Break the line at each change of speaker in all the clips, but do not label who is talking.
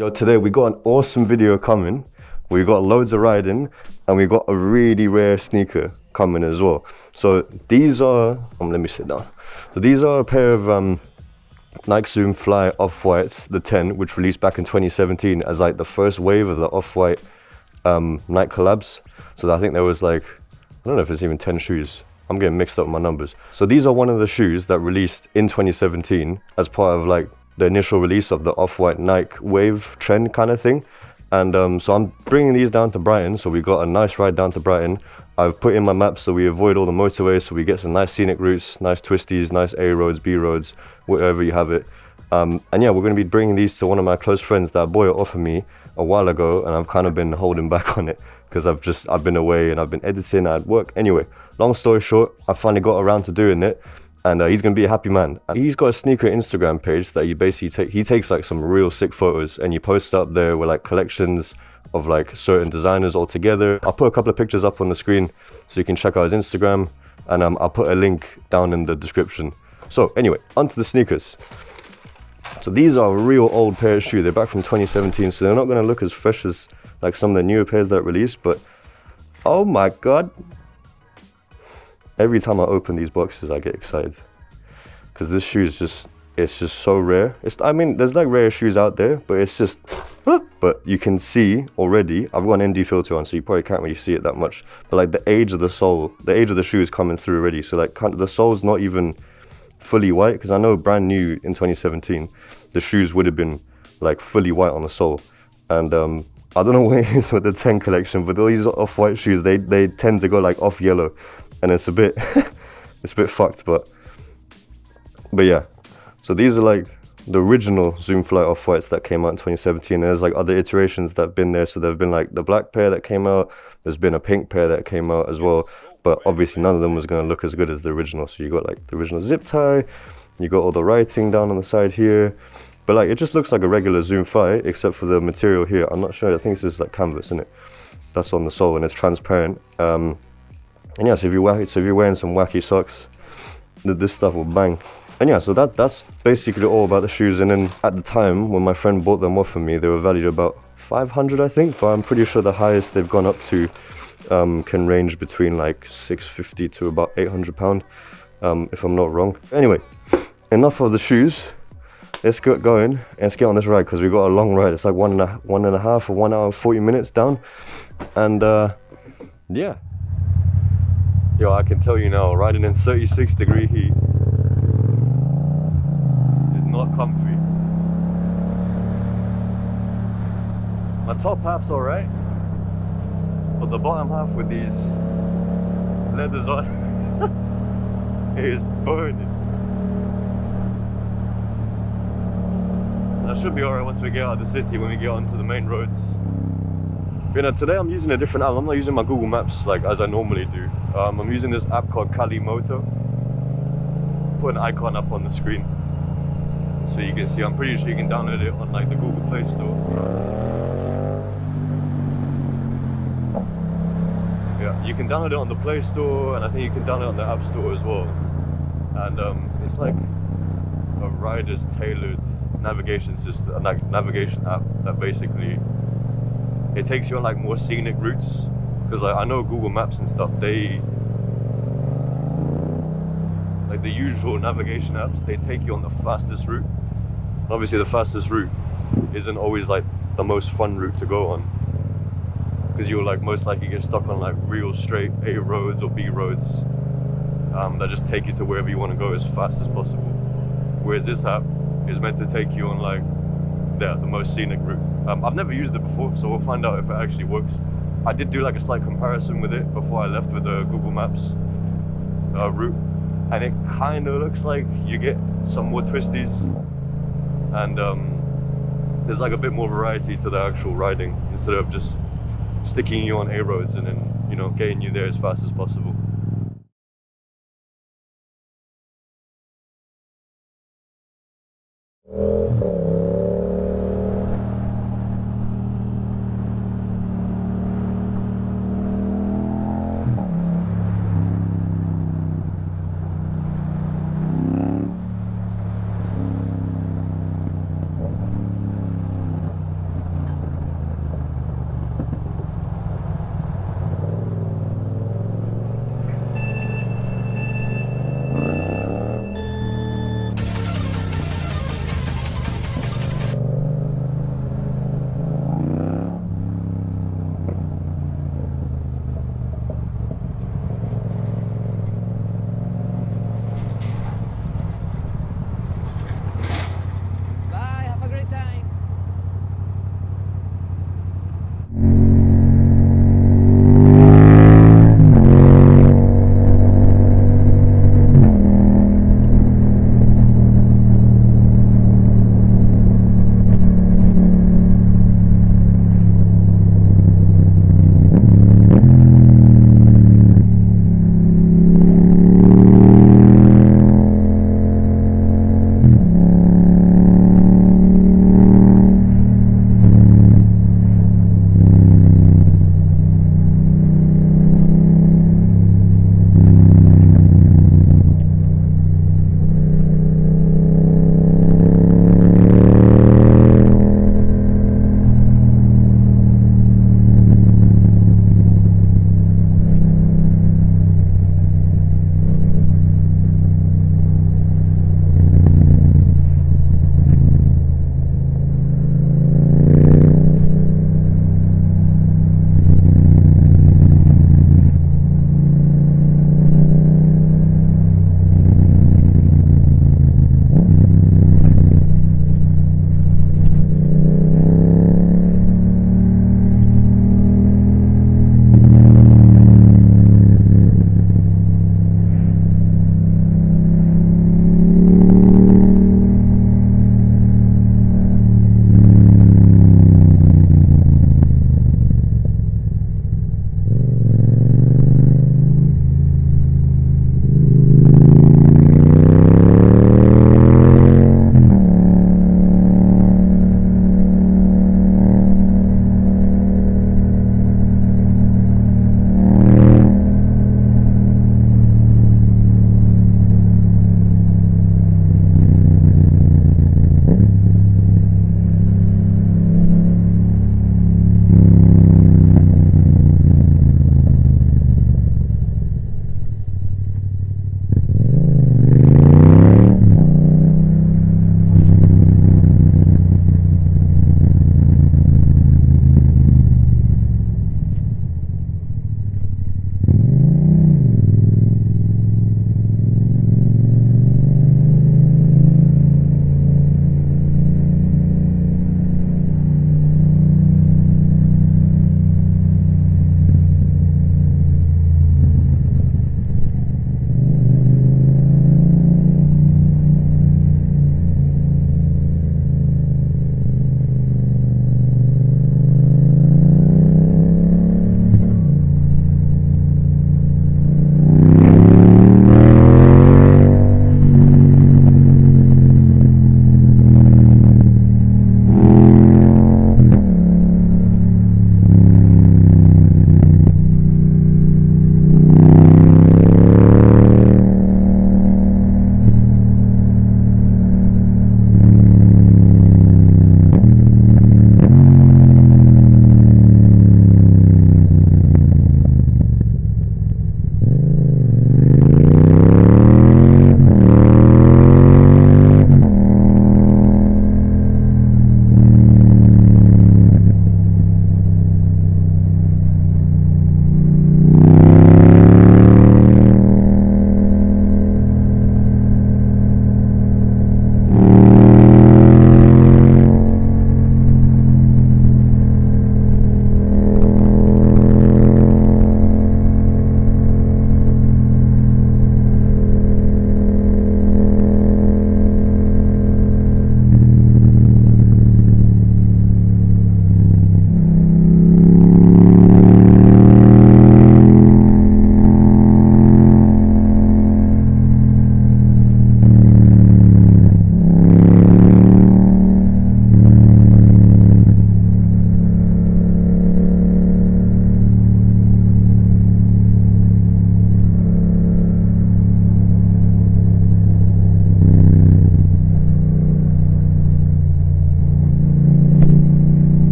Yo, today we got an awesome video coming. We got loads of riding and we got a really rare sneaker coming as well. So these are, let me sit down. So these are a pair of Nike Zoomfly Off-Whites, the 10, which released back in 2017 as like the first wave of the Off-White Nike collabs. So I think there was like, I don't know if it's even 10 shoes. I'm getting mixed up with my numbers. So these are one of the shoes that released in 2017 as part of like the initial release of the Off-White Nike wave trend kind of thing. And so I'm bringing these down to Brighton. So we got a nice ride down to Brighton. I've put in my maps so we avoid all the motorways, so we get some nice scenic routes, nice twisties, nice A roads, B roads, wherever you have it. And yeah, we're going to be bringing these to one of my close friends that boy offered me a while ago, and I've kind of been holding back on it because I've been away and I've been editing at work. Anyway, long story short, I finally got around to doing it, and he's gonna be a happy man. He's got a sneaker Instagram page that he basically he takes like some real sick photos and he posts up there with like collections of like certain designers all together. I'll put a couple of pictures up on the screen so you can check out his Instagram, and I'll put a link down in the description. So anyway, onto the sneakers. So these are a real old pair of shoes. They're back from 2017, so they're not gonna look as fresh as like some of the newer pairs that released, but oh my god. Every time I open these boxes, I get excited because this shoe is just so rare. I mean, there's like rare shoes out there, but it's just, but you can see already, I've got an ND filter on, so you probably can't really see it that much, but like the age of the sole, the age of the shoe is coming through already. So like the sole's not even fully white, because I know brand new in 2017, the shoes would have been like fully white on the sole. And I don't know what it is with the 10 collection, but all these off-white shoes, they tend to go like off yellow. And it's a bit it's a bit fucked, but yeah. So these are like the original Zoomfly Off-Whites that came out in 2017. There's like other iterations that have been there. So there've been like the black pair that came out, there's been a pink pair that came out as well, but obviously none of them was going to look as good as the original. So you got like the original zip tie, you got all the writing down on the side here, but like it just looks like a regular Zoomfly except for the material here. I'm not sure, I think this is like canvas, isn't it? That's on the sole and it's transparent. And yeah, so if you're wearing some wacky socks, this stuff will bang. And yeah, so that's basically all about the shoes. And then at the time when my friend bought them off of me, they were valued about 500, I think, but I'm pretty sure the highest they've gone up to can range between like 650 to about 800 £, if I'm not wrong. Anyway, enough of the shoes. Let's get going and let's get on this ride, because we've got a long ride. It's like one and a half or 1 hour 40 minutes down. And yeah. Yo, I can tell you now, riding in 36-degree heat is not comfy. My top half's alright, but the bottom half with these leathers on, it is burning. That should be alright once we get out of the city, when we get onto the main roads. You know, today I'm using a different app. I'm not using my Google Maps like as I normally do. I'm using this app called Kalimoto. Put an icon up on the screen so you can see. I'm pretty sure you can download it on like the Google Play Store. Yeah, you can download it on the Play Store, and I think you can download it on the App Store as well. And it's like a rider's tailored navigation system, like navigation app that basically it takes you on like more scenic routes, because like I know Google Maps and stuff, they like the usual navigation apps, they take you on the fastest route. And obviously the fastest route isn't always like the most fun route to go on, because you'll like most likely get stuck on like real straight A roads or B roads that just take you to wherever you want to go as fast as possible. Whereas this app is meant to take you on like the most scenic route. I've never used it before, so we'll find out if it actually works. I did do like a slight comparison with it before I left with the Google Maps route, and it kind of looks like you get some more twisties, and there's like a bit more variety to the actual riding, instead of just sticking you on A roads and then, you know, getting you there as fast as possible.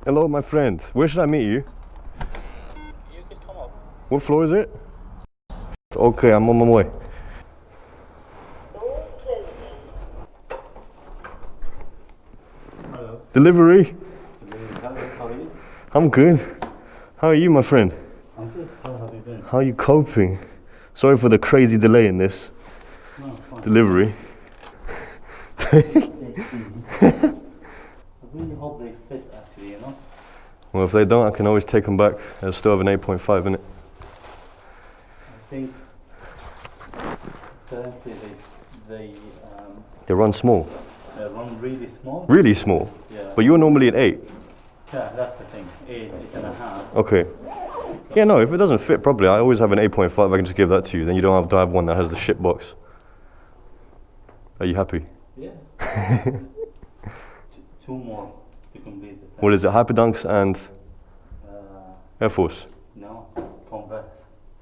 Hello, my friend. Where should I meet you?
You could come up.
What floor is it? Okay, I'm on my way.
Doors closing.
Hello.
Delivery.
How are you?
I'm good. How are you, my friend?
I'm good. How have you been?
How are you coping? Sorry for the crazy delay in this
No, fine.
delivery.
I really hope they fit actually, you know?
Well, if they don't, I can always take them back. I still have an 8.5 in it.
I think currently
They run small.
they run really small.
Really small.
Yeah.
But you're normally an 8.
Yeah, that's the thing. 8.5.
Okay. Yeah, no, if it doesn't fit properly, I always have an 8.5. I can just give that to you. Then you don't have to have one that has the shit box. Are you happy?
Yeah. Two more to complete it.
What is it? Hyperdunks and Air Force?
No, Converse.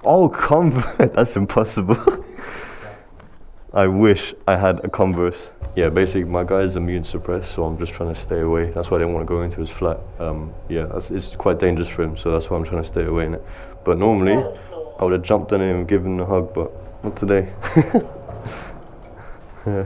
Oh, Converse. That's impossible. I wish I had a Converse. Yeah, basically my guy is immune suppressed, so I'm just trying to stay away. That's why I didn't want to go into his flat. Yeah, it's quite dangerous for him, so that's why I'm trying to stay away in it. But normally, I would have jumped on him and given him a hug, but not today. Yeah.